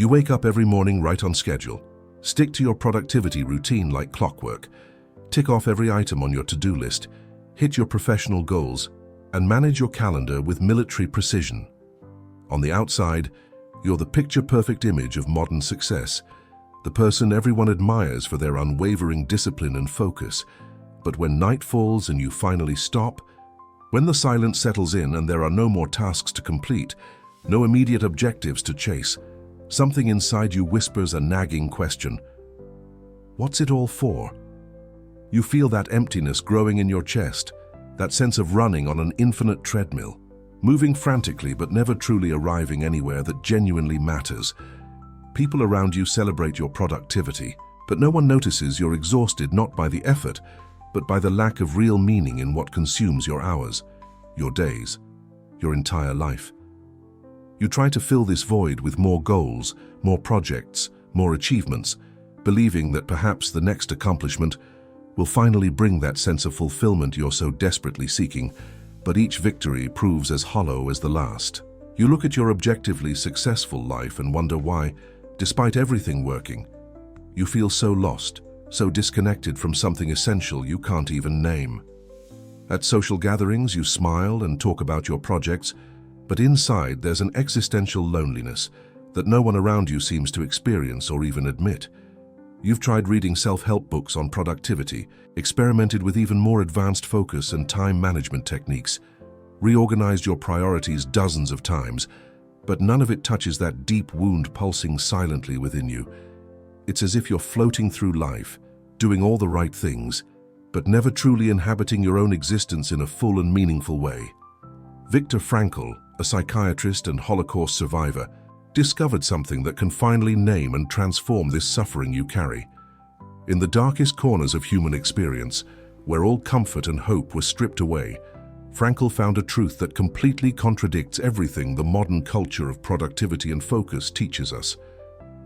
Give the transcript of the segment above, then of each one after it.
You wake up every morning right on schedule. Stick to your productivity routine like clockwork. Tick off every item on your to-do list. Hit your professional goals and manage your calendar with military precision. On the outside, you're the picture-perfect image of modern success, the person everyone admires for their unwavering discipline and focus. But when night falls and you finally stop, when the silence settles in and there are no more tasks to complete, no immediate objectives to chase, something inside you whispers a nagging question. What's it all for? You feel that emptiness growing in your chest, that sense of running on an infinite treadmill, moving frantically but never truly arriving anywhere that genuinely matters. People around you celebrate your productivity, but no one notices you're exhausted not by the effort, but by the lack of real meaning in what consumes your hours, your days, your entire life. You try to fill this void with more goals, more projects, more achievements, believing that perhaps the next accomplishment will finally bring that sense of fulfillment you're so desperately seeking, but each victory proves as hollow as the last. You look at your objectively successful life and wonder why, despite everything working, you feel so lost, so disconnected from something essential you can't even name. At social gatherings, you smile and talk about your projects, but inside there's an existential loneliness that no one around you seems to experience or even admit. You've tried reading self-help books on productivity, experimented with even more advanced focus and time management techniques, reorganized your priorities dozens of times, but none of it touches that deep wound pulsing silently within you. It's as if you're floating through life, doing all the right things, but never truly inhabiting your own existence in a full and meaningful way. Viktor Frankl, a psychiatrist and Holocaust survivor, discovered something that can finally name and transform this suffering you carry. In the darkest corners of human experience, where all comfort and hope were stripped away, Frankl found a truth that completely contradicts everything the modern culture of productivity and focus teaches us.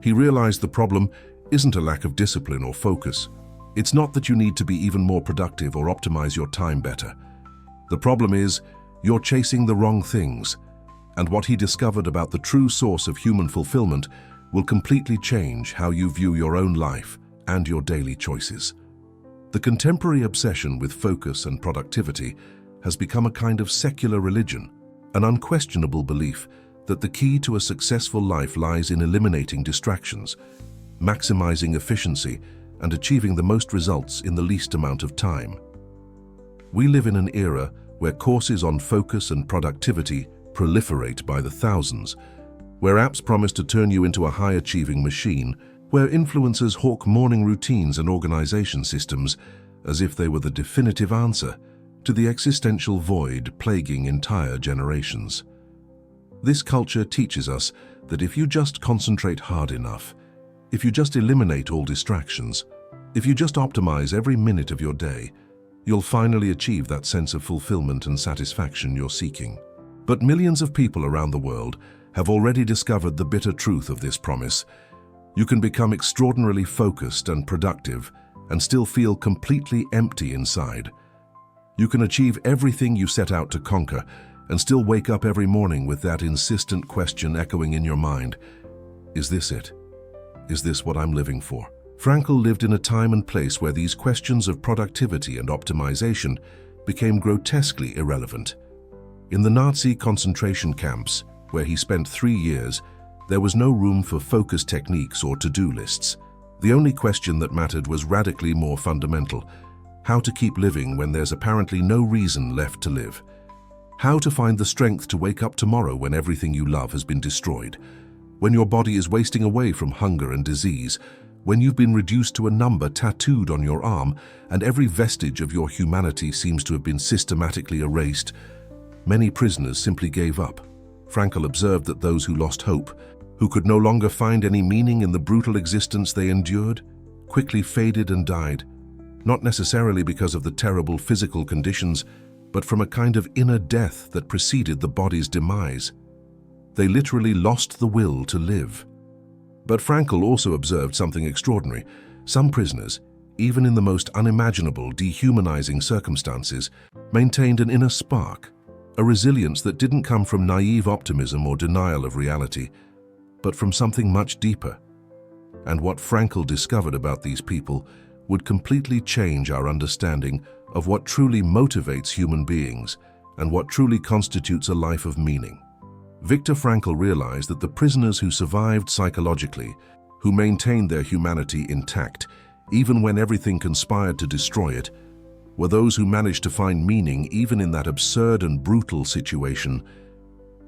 He realized the problem isn't a lack of discipline or focus. It's not that you need to be even more productive or optimize your time better. The problem is you're chasing the wrong things, and what he discovered about the true source of human fulfillment will completely change how you view your own life and your daily choices. The contemporary obsession with focus and productivity has become a kind of secular religion, an unquestionable belief that the key to a successful life lies in eliminating distractions, maximizing efficiency, and achieving the most results in the least amount of time. We live in an era where courses on focus and productivity proliferate by the thousands, where apps promise to turn you into a high-achieving machine, where influencers hawk morning routines and organization systems as if they were the definitive answer to the existential void plaguing entire generations. This culture teaches us that if you just concentrate hard enough, if you just eliminate all distractions, if you just optimize every minute of your day, you'll finally achieve that sense of fulfillment and satisfaction you're seeking. But millions of people around the world have already discovered the bitter truth of this promise. You can become extraordinarily focused and productive and still feel completely empty inside. You can achieve everything you set out to conquer and still wake up every morning with that insistent question echoing in your mind. Is this it? Is this what I'm living for? Frankl lived in a time and place where these questions of productivity and optimization became grotesquely irrelevant. In the Nazi concentration camps, where he spent 3 years, there was no room for focus techniques or to-do lists. The only question that mattered was radically more fundamental: how to keep living when there's apparently no reason left to live. How to find the strength to wake up tomorrow when everything you love has been destroyed, when your body is wasting away from hunger and disease, when you've been reduced to a number tattooed on your arm and every vestige of your humanity seems to have been systematically erased. Many prisoners simply gave up. Frankl observed that those who lost hope, who could no longer find any meaning in the brutal existence they endured, quickly faded and died, not necessarily because of the terrible physical conditions, but from a kind of inner death that preceded the body's demise. They literally lost the will to live. But Frankl also observed something extraordinary. Some prisoners, even in the most unimaginable, dehumanizing circumstances, maintained an inner spark, a resilience that didn't come from naive optimism or denial of reality, but from something much deeper. And what Frankl discovered about these people would completely change our understanding of what truly motivates human beings and what truly constitutes a life of meaning. Viktor Frankl realized that the prisoners who survived psychologically, who maintained their humanity intact, even when everything conspired to destroy it, were those who managed to find meaning even in that absurd and brutal situation.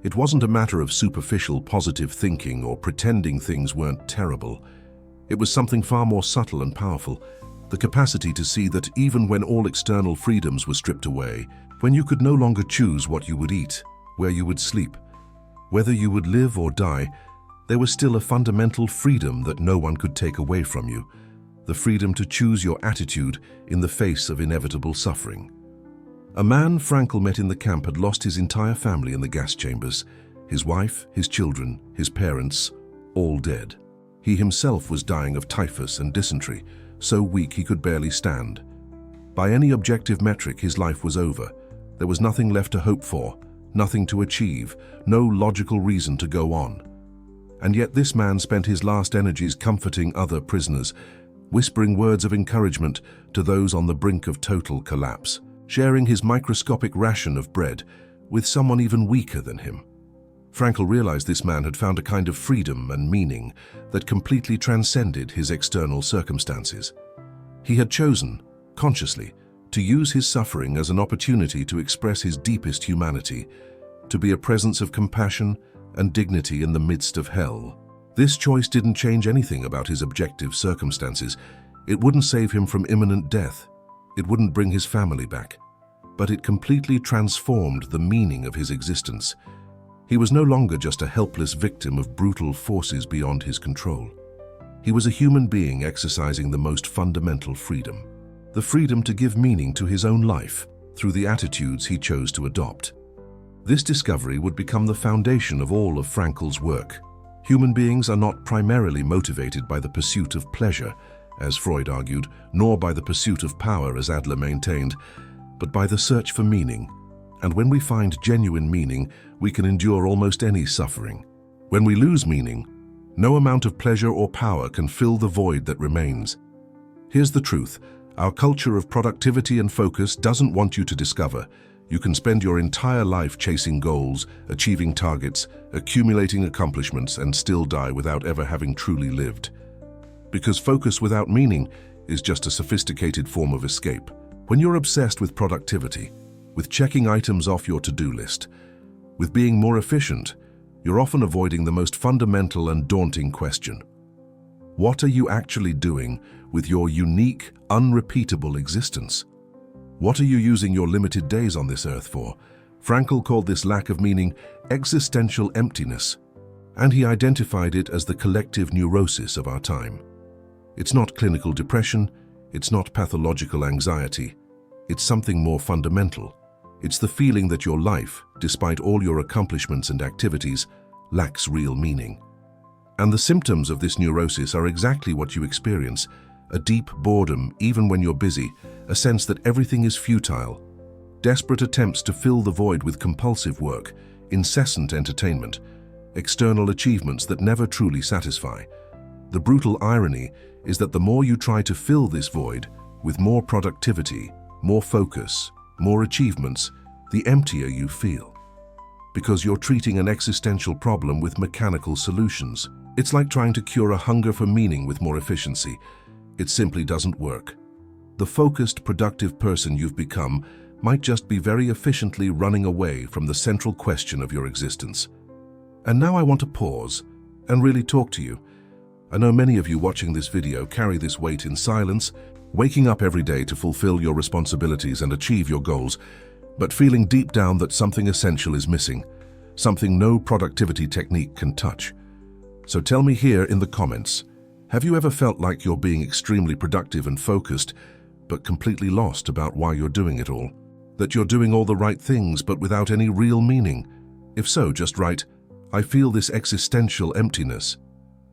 It wasn't a matter of superficial positive thinking or pretending things weren't terrible. It was something far more subtle and powerful, the capacity to see that even when all external freedoms were stripped away, when you could no longer choose what you would eat, where you would sleep, whether you would live or die, there was still a fundamental freedom that no one could take away from you, the freedom to choose your attitude in the face of inevitable suffering. A man Frankl met in the camp had lost his entire family in the gas chambers, his wife, his children, his parents, all dead. He himself was dying of typhus and dysentery, so weak he could barely stand. By any objective metric, his life was over. There was nothing left to hope for, nothing to achieve, no logical reason to go on. And yet this man spent his last energies comforting other prisoners, whispering words of encouragement to those on the brink of total collapse, sharing his microscopic ration of bread with someone even weaker than him. Frankl realized this man had found a kind of freedom and meaning that completely transcended his external circumstances. He had chosen, consciously, to use his suffering as an opportunity to express his deepest humanity, to be a presence of compassion and dignity in the midst of hell. This choice didn't change anything about his objective circumstances. It wouldn't save him from imminent death. It wouldn't bring his family back. But it completely transformed the meaning of his existence. He was no longer just a helpless victim of brutal forces beyond his control. He was a human being exercising the most fundamental freedom, the freedom to give meaning to his own life through the attitudes he chose to adopt. This discovery would become the foundation of all of Frankl's work. Human beings are not primarily motivated by the pursuit of pleasure, as Freud argued, nor by the pursuit of power, as Adler maintained, but by the search for meaning. And when we find genuine meaning, we can endure almost any suffering. When we lose meaning, no amount of pleasure or power can fill the void that remains. Here's the truth. Our culture of productivity and focus doesn't want you to discover. You can spend your entire life chasing goals, achieving targets, accumulating accomplishments, and still die without ever having truly lived. Because focus without meaning is just a sophisticated form of escape. When you're obsessed with productivity, with checking items off your to-do list, with being more efficient, you're often avoiding the most fundamental and daunting question. What are you actually doing with your unique, unrepeatable existence? What are you using your limited days on this earth for? Frankl called this lack of meaning existential emptiness, and he identified it as the collective neurosis of our time. It's not clinical depression, it's not pathological anxiety, it's something more fundamental. It's the feeling that your life, despite all your accomplishments and activities, lacks real meaning. And the symptoms of this neurosis are exactly what you experience: a deep boredom even when you're busy, a sense that everything is futile, desperate attempts to fill the void with compulsive work, incessant entertainment, external achievements that never truly satisfy. The brutal irony is that the more you try to fill this void with more productivity, more focus, more achievements, the emptier you feel. Because you're treating an existential problem with mechanical solutions. It's like trying to cure a hunger for meaning with more efficiency. It simply doesn't work. The focused, productive person you've become might just be very efficiently running away from the central question of your existence. And now I want to pause and really talk to you. I know many of you watching this video carry this weight in silence, waking up every day to fulfill your responsibilities and achieve your goals, but feeling deep down that something essential is missing, something no productivity technique can touch. So tell me here in the comments, have you ever felt like you're being extremely productive and focused, but completely lost about why you're doing it all? That you're doing all the right things but without any real meaning? If so, just write, "I feel this existential emptiness."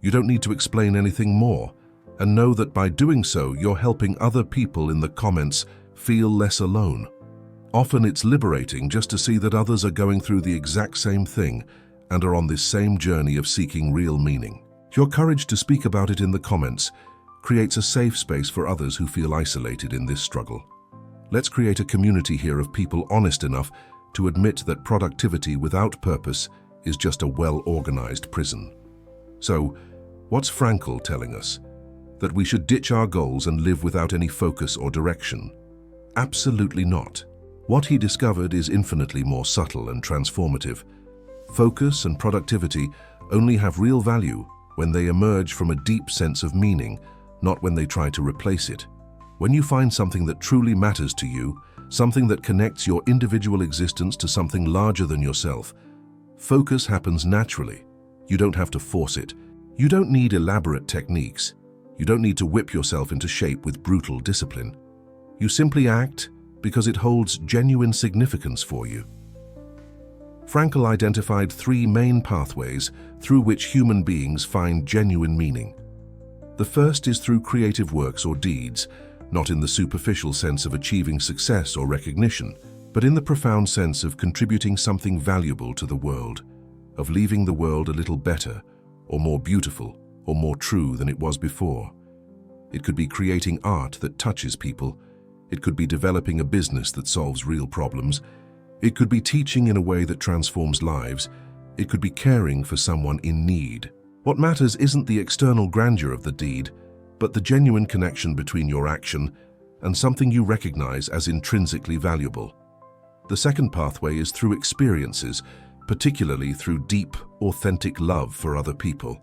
You don't need to explain anything more, and know that by doing so, you're helping other people in the comments feel less alone. Often it's liberating just to see that others are going through the exact same thing, and are on this same journey of seeking real meaning. Your courage to speak about it in the comments creates a safe space for others who feel isolated in this struggle. Let's create a community here of people honest enough to admit that productivity without purpose is just a well-organized prison. So, what's Frankl telling us? That we should ditch our goals and live without any focus or direction? Absolutely not. What he discovered is infinitely more subtle and transformative. Focus and productivity only have real value when they emerge from a deep sense of meaning, not when they try to replace it. When you find something that truly matters to you, something that connects your individual existence to something larger than yourself, focus happens naturally. You don't have to force it. You don't need elaborate techniques. You don't need to whip yourself into shape with brutal discipline. You simply act because it holds genuine significance for you. Frankl identified 3 main pathways through which human beings find genuine meaning. The first is through creative works or deeds, not in the superficial sense of achieving success or recognition, but in the profound sense of contributing something valuable to the world, of leaving the world a little better, or more beautiful, or more true than it was before. It could be creating art that touches people. It could be developing a business that solves real problems. It could be teaching in a way that transforms lives. It could be caring for someone in need. What matters isn't the external grandeur of the deed, but the genuine connection between your action and something you recognize as intrinsically valuable. The second pathway is through experiences, particularly through deep, authentic love for other people.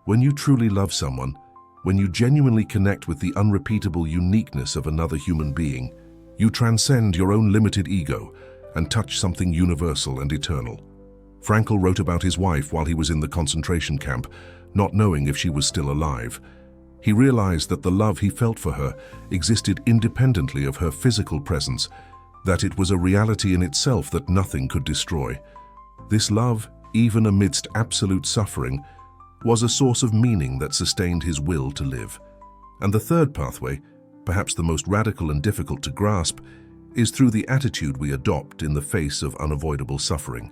When you truly love someone, when you genuinely connect with the unrepeatable uniqueness of another human being, you transcend your own limited ego and touch something universal and eternal. Frankl wrote about his wife while he was in the concentration camp, not knowing if she was still alive. He realized that the love he felt for her existed independently of her physical presence, that it was a reality in itself that nothing could destroy. This love, even amidst absolute suffering, was a source of meaning that sustained his will to live. And the third pathway, perhaps the most radical and difficult to grasp, is through the attitude we adopt in the face of unavoidable suffering.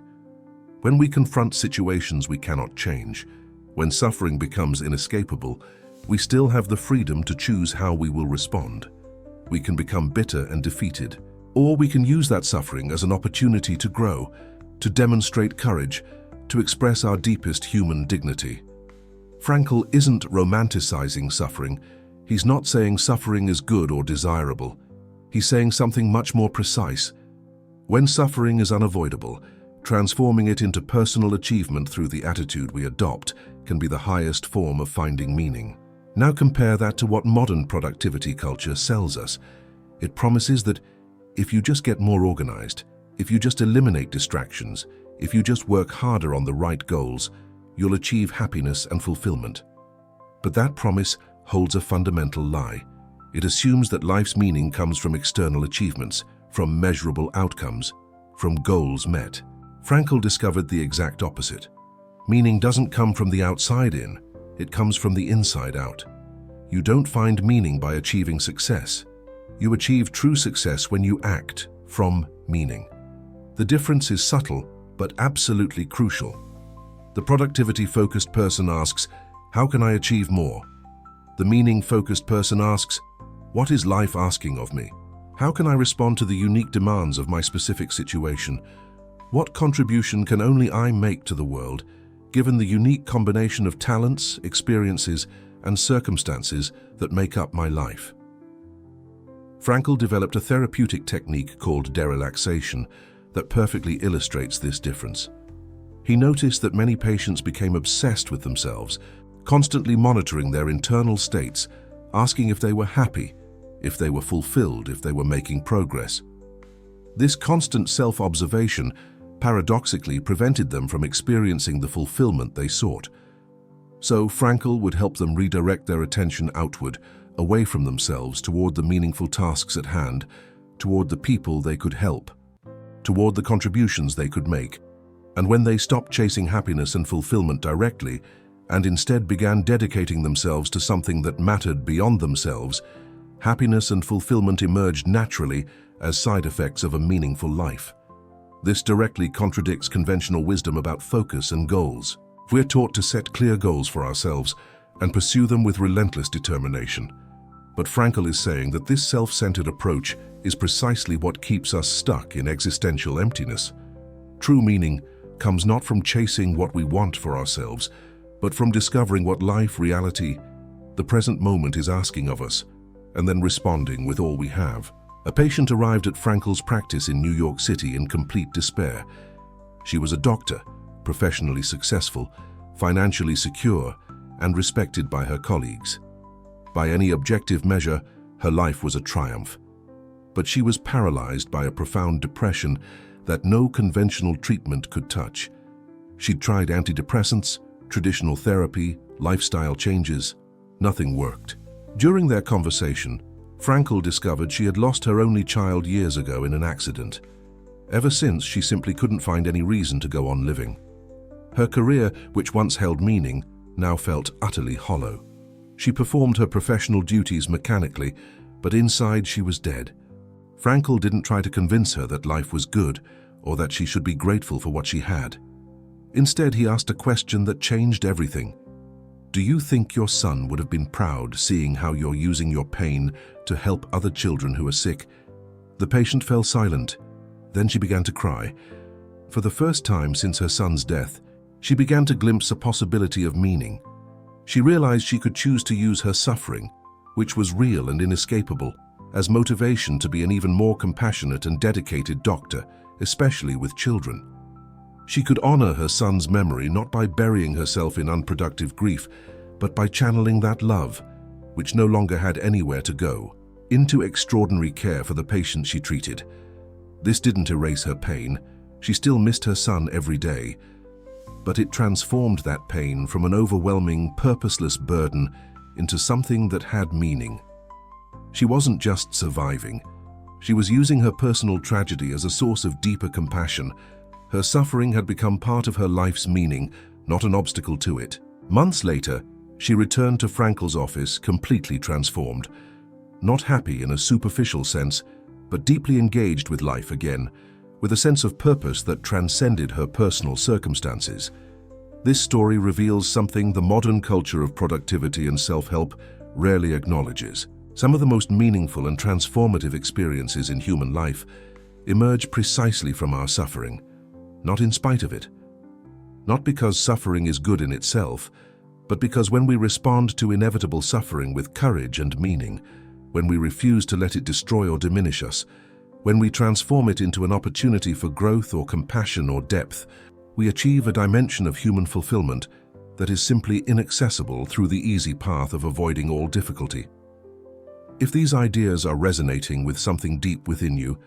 When we confront situations we cannot change, when suffering becomes inescapable, we still have the freedom to choose how we will respond. We can become bitter and defeated, or we can use that suffering as an opportunity to grow, to demonstrate courage, to express our deepest human dignity. Frankl isn't romanticizing suffering. He's not saying suffering is good or desirable. He's saying something much more precise. When suffering is unavoidable, transforming it into personal achievement through the attitude we adopt can be the highest form of finding meaning. Now compare that to what modern productivity culture sells us. It promises that if you just get more organized, if you just eliminate distractions, if you just work harder on the right goals, you'll achieve happiness and fulfillment. But that promise holds a fundamental lie. It assumes that life's meaning comes from external achievements, from measurable outcomes, from goals met. Frankl discovered the exact opposite. Meaning doesn't come from the outside in, it comes from the inside out. You don't find meaning by achieving success. You achieve true success when you act from meaning. The difference is subtle, but absolutely crucial. The productivity-focused person asks, how can I achieve more? The meaning-focused person asks, what is life asking of me? How can I respond to the unique demands of my specific situation? What contribution can only I make to the world, given the unique combination of talents, experiences, and circumstances that make up my life? Frankl developed a therapeutic technique called derelaxation that perfectly illustrates this difference. He noticed that many patients became obsessed with themselves, constantly monitoring their internal states, asking if they were happy, if they were fulfilled, if they were making progress. This constant self-observation paradoxically prevented them from experiencing the fulfillment they sought. So Frankl would help them redirect their attention outward, away from themselves, toward the meaningful tasks at hand, toward the people they could help, toward the contributions they could make. And when they stopped chasing happiness and fulfillment directly, and instead began dedicating themselves to something that mattered beyond themselves, happiness and fulfillment emerged naturally as side effects of a meaningful life. This directly contradicts conventional wisdom about focus and goals. We're taught to set clear goals for ourselves and pursue them with relentless determination. But Frankl is saying that this self-centered approach is precisely what keeps us stuck in existential emptiness. True meaning comes not from chasing what we want for ourselves, but from discovering what life, reality, the present moment is asking of us, and then responding with all we have. A patient arrived at Frankl's practice in New York City in complete despair. She was a doctor, professionally successful, financially secure, and respected by her colleagues. By any objective measure, her life was a triumph. But she was paralyzed by a profound depression that no conventional treatment could touch. She'd tried antidepressants, traditional therapy, lifestyle changes. Nothing worked. During their conversation, Frankl discovered she had lost her only child years ago in an accident. Ever since, she simply couldn't find any reason to go on living. Her career, which once held meaning, now felt utterly hollow. She performed her professional duties mechanically, but inside she was dead. Frankl didn't try to convince her that life was good or that she should be grateful for what she had. Instead, he asked a question that changed everything. Do you think your son would have been proud seeing how you're using your pain to help other children who are sick? The patient fell silent. Then she began to cry. For the first time since her son's death, she began to glimpse a possibility of meaning. She realized she could choose to use her suffering, which was real and inescapable, as motivation to be an even more compassionate and dedicated doctor, especially with children. She could honor her son's memory not by burying herself in unproductive grief, but by channeling that love, which no longer had anywhere to go, into extraordinary care for the patient she treated. This didn't erase her pain. She still missed her son every day, but it transformed that pain from an overwhelming, purposeless burden into something that had meaning. She wasn't just surviving. She was using her personal tragedy as a source of deeper compassion. Her suffering had become part of her life's meaning, not an obstacle to it. Months later, she returned to Frankl's office completely transformed. Not happy in a superficial sense, but deeply engaged with life again, with a sense of purpose that transcended her personal circumstances. This story reveals something the modern culture of productivity and self-help rarely acknowledges. Some of the most meaningful and transformative experiences in human life emerge precisely from our suffering, not in spite of it. Not because suffering is good in itself, but because when we respond to inevitable suffering with courage and meaning, when we refuse to let it destroy or diminish us, when we transform it into an opportunity for growth or compassion or depth, we achieve a dimension of human fulfillment that is simply inaccessible through the easy path of avoiding all difficulty. If these ideas are resonating with something deep within you,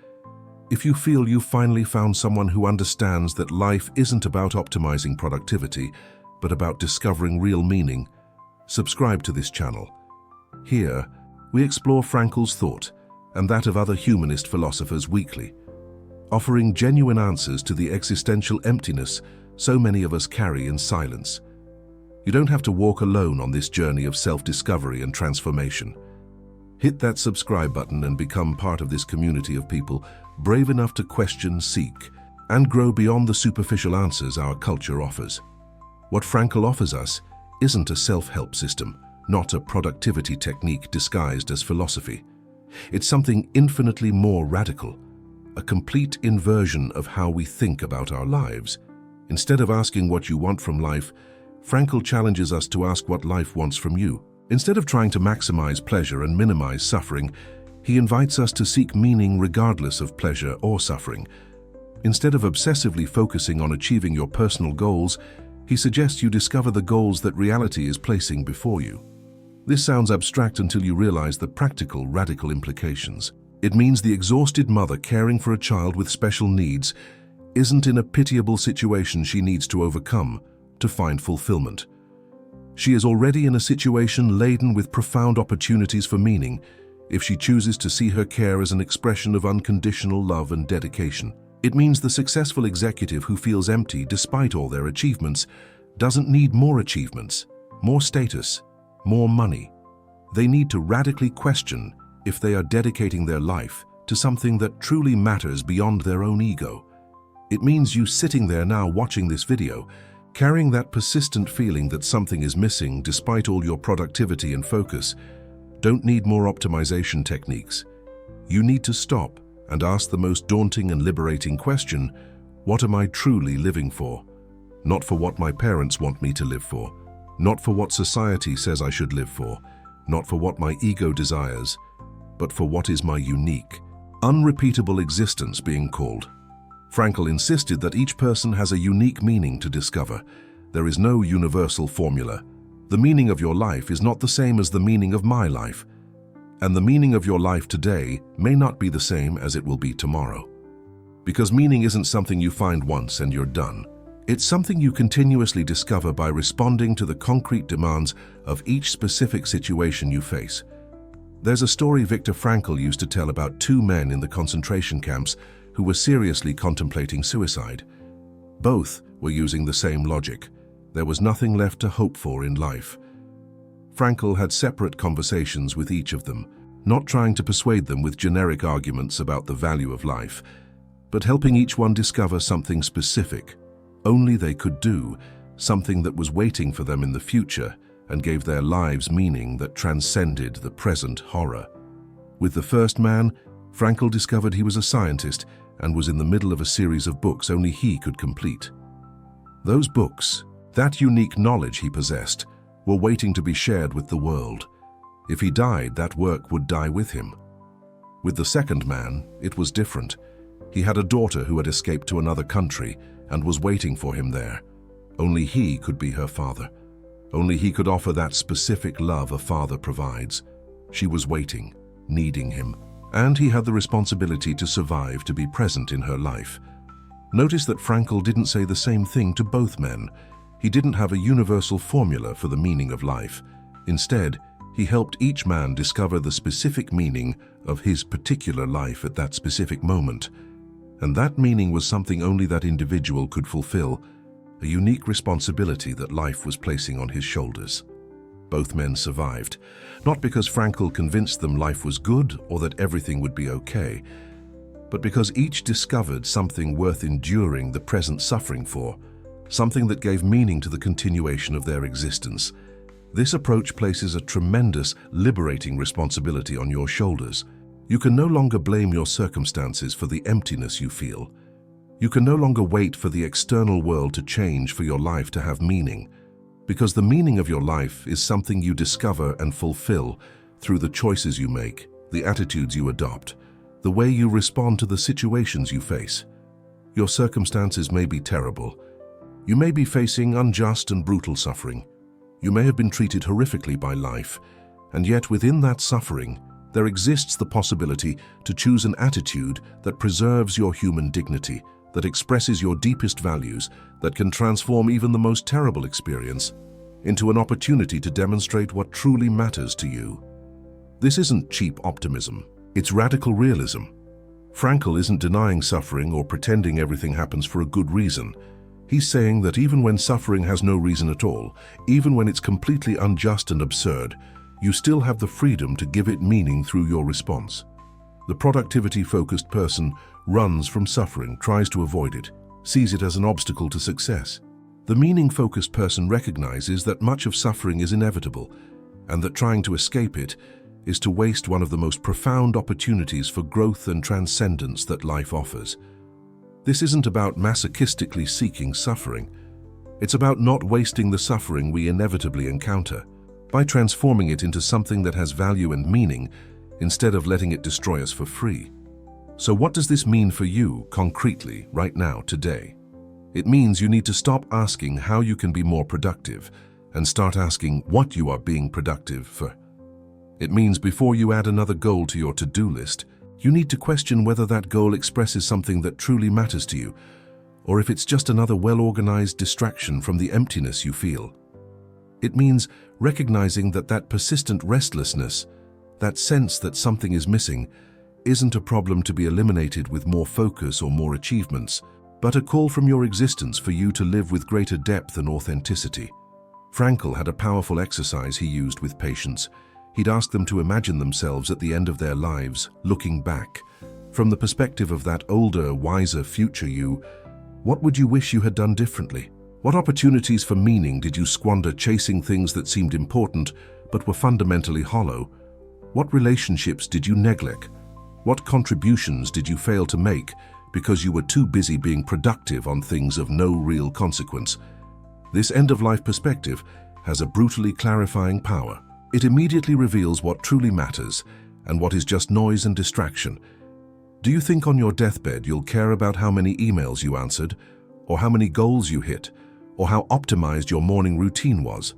if you feel you've finally found someone who understands that life isn't about optimizing productivity, but about discovering real meaning, subscribe to this channel. Here, we explore Frankl's thought and that of other humanist philosophers weekly, offering genuine answers to the existential emptiness so many of us carry in silence. You don't have to walk alone on this journey of self-discovery and transformation. Hit that subscribe button and become part of this community of people brave enough to question, seek, and grow beyond the superficial answers our culture offers. What Frankl offers us isn't a self-help system, not a productivity technique disguised as philosophy. It's something infinitely more radical, a complete inversion of how we think about our lives. Instead of asking what you want from life, Frankl challenges us to ask what life wants from you. Instead of trying to maximize pleasure and minimize suffering, he invites us to seek meaning regardless of pleasure or suffering. Instead of obsessively focusing on achieving your personal goals, he suggests you discover the goals that reality is placing before you. This sounds abstract until you realize the practical, radical implications. It means the exhausted mother caring for a child with special needs isn't in a pitiable situation she needs to overcome to find fulfillment. She is already in a situation laden with profound opportunities for meaning if she chooses to see her care as an expression of unconditional love and dedication. It means the successful executive who feels empty despite all their achievements doesn't need more achievements, more status, more money. They need to radically question if they are dedicating their life to something that truly matters beyond their own ego. It means you sitting there now watching this video, carrying that persistent feeling that something is missing despite all your productivity and focus. Don't need more optimization techniques. You need to stop and ask the most daunting and liberating question: what am I truly living for? Not for what my parents want me to live for, not for what society says I should live for, not for what my ego desires, but for what is my unique, unrepeatable existence being called. Frankl insisted that each person has a unique meaning to discover. There is no universal formula. The meaning of your life is not the same as the meaning of my life, and the meaning of your life today may not be the same as it will be tomorrow. Because meaning isn't something you find once and you're done. It's something you continuously discover by responding to the concrete demands of each specific situation you face. There's a story Viktor Frankl used to tell about two men in the concentration camps who were seriously contemplating suicide. Both were using the same logic. There was nothing left to hope for in life. Frankl had separate conversations with each of them, not trying to persuade them with generic arguments about the value of life, but helping each one discover something specific only they could do, something that was waiting for them in the future and gave their lives meaning that transcended the present horror. With the first man, Frankl discovered he was a scientist and was in the middle of a series of books only he could complete. Those books, that unique knowledge he possessed, were waiting to be shared with the world. If he died, that work would die with him. With the second man, it was different. He had a daughter who had escaped to another country and was waiting for him there. Only he could be her father. Only he could offer that specific love a father provides. She was waiting, needing him, and he had the responsibility to survive, to be present in her life. Notice that Frankl didn't say the same thing to both men. He didn't have a universal formula for the meaning of life. Instead, he helped each man discover the specific meaning of his particular life at that specific moment. And that meaning was something only that individual could fulfill, a unique responsibility that life was placing on his shoulders. Both men survived, not because Frankl convinced them life was good or that everything would be okay, but because each discovered something worth enduring the present suffering for, something that gave meaning to the continuation of their existence. This approach places a tremendous, liberating responsibility on your shoulders. You can no longer blame your circumstances for the emptiness you feel. You can no longer wait for the external world to change for your life to have meaning, because the meaning of your life is something you discover and fulfill through the choices you make, the attitudes you adopt, the way you respond to the situations you face. Your circumstances may be terrible. You may be facing unjust and brutal suffering. You may have been treated horrifically by life, and yet within that suffering, there exists the possibility to choose an attitude that preserves your human dignity, that expresses your deepest values, that can transform even the most terrible experience into an opportunity to demonstrate what truly matters to you. This isn't cheap optimism, it's radical realism. Frankl isn't denying suffering or pretending everything happens for a good reason. He's saying that even when suffering has no reason at all, even when it's completely unjust and absurd, you still have the freedom to give it meaning through your response. The productivity-focused person runs from suffering, tries to avoid it, sees it as an obstacle to success. The meaning-focused person recognizes that much of suffering is inevitable, and that trying to escape it is to waste one of the most profound opportunities for growth and transcendence that life offers. This isn't about masochistically seeking suffering. It's about not wasting the suffering we inevitably encounter, by transforming it into something that has value and meaning, instead of letting it destroy us for free. So what does this mean for you, concretely, right now, today? It means you need to stop asking how you can be more productive, and start asking what you are being productive for. It means before you add another goal to your to-do list, you need to question whether that goal expresses something that truly matters to you, or if it's just another well-organized distraction from the emptiness you feel. It means recognizing that persistent restlessness, that sense that something is missing, isn't a problem to be eliminated with more focus or more achievements, but a call from your existence for you to live with greater depth and authenticity. Frankl had a powerful exercise he used with patients. He'd ask them to imagine themselves at the end of their lives, looking back. From the perspective of that older, wiser future you, What would you wish you had done differently? What opportunities for meaning did you squander chasing things that seemed important but were fundamentally hollow? What relationships did you neglect? What contributions did you fail to make because you were too busy being productive on things of no real consequence? This end-of-life perspective has a brutally clarifying power. It immediately reveals what truly matters and what is just noise and distraction. Do you think on your deathbed you'll care about how many emails you answered, or how many goals you hit, or how optimized your morning routine was?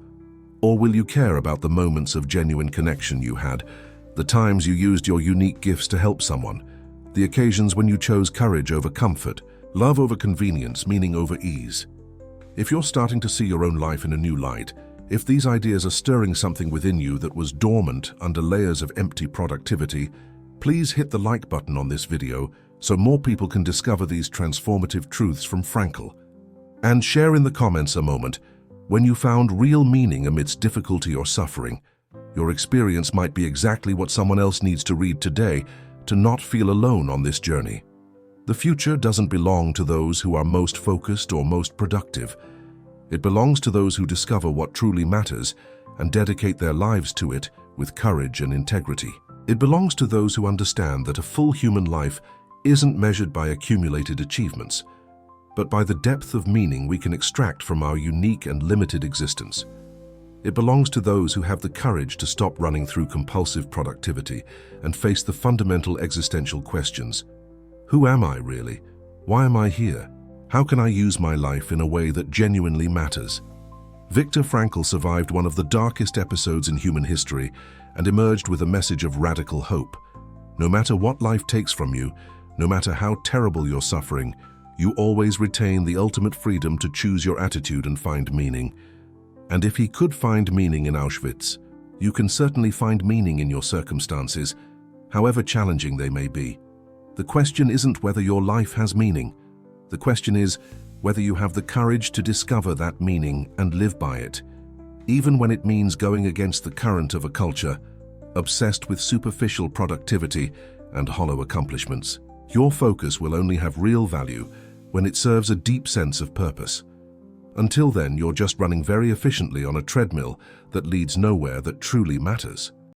Or will you care about the moments of genuine connection you had, the times you used your unique gifts to help someone, the occasions when you chose courage over comfort, love over convenience, meaning over ease? If you're starting to see your own life in a new light, if these ideas are stirring something within you that was dormant under layers of empty productivity, please hit the like button on this video so more people can discover these transformative truths from Frankl. And share in the comments a moment when you found real meaning amidst difficulty or suffering. Your experience might be exactly what someone else needs to read today to not feel alone on this journey. The future doesn't belong to those who are most focused or most productive. It belongs to those who discover what truly matters and dedicate their lives to it with courage and integrity. It belongs to those who understand that a full human life isn't measured by accumulated achievements, but by the depth of meaning we can extract from our unique and limited existence. It belongs to those who have the courage to stop running through compulsive productivity and face the fundamental existential questions. Who am I really? Why am I here? How can I use my life in a way that genuinely matters? Viktor Frankl survived one of the darkest episodes in human history and emerged with a message of radical hope. No matter what life takes from you, no matter how terrible your suffering, you always retain the ultimate freedom to choose your attitude and find meaning. And if he could find meaning in Auschwitz, you can certainly find meaning in your circumstances, however challenging they may be. The question isn't whether your life has meaning. The question is whether you have the courage to discover that meaning and live by it, even when it means going against the current of a culture obsessed with superficial productivity and hollow accomplishments. Your focus will only have real value when it serves a deep sense of purpose. Until then, you're just running very efficiently on a treadmill that leads nowhere that truly matters.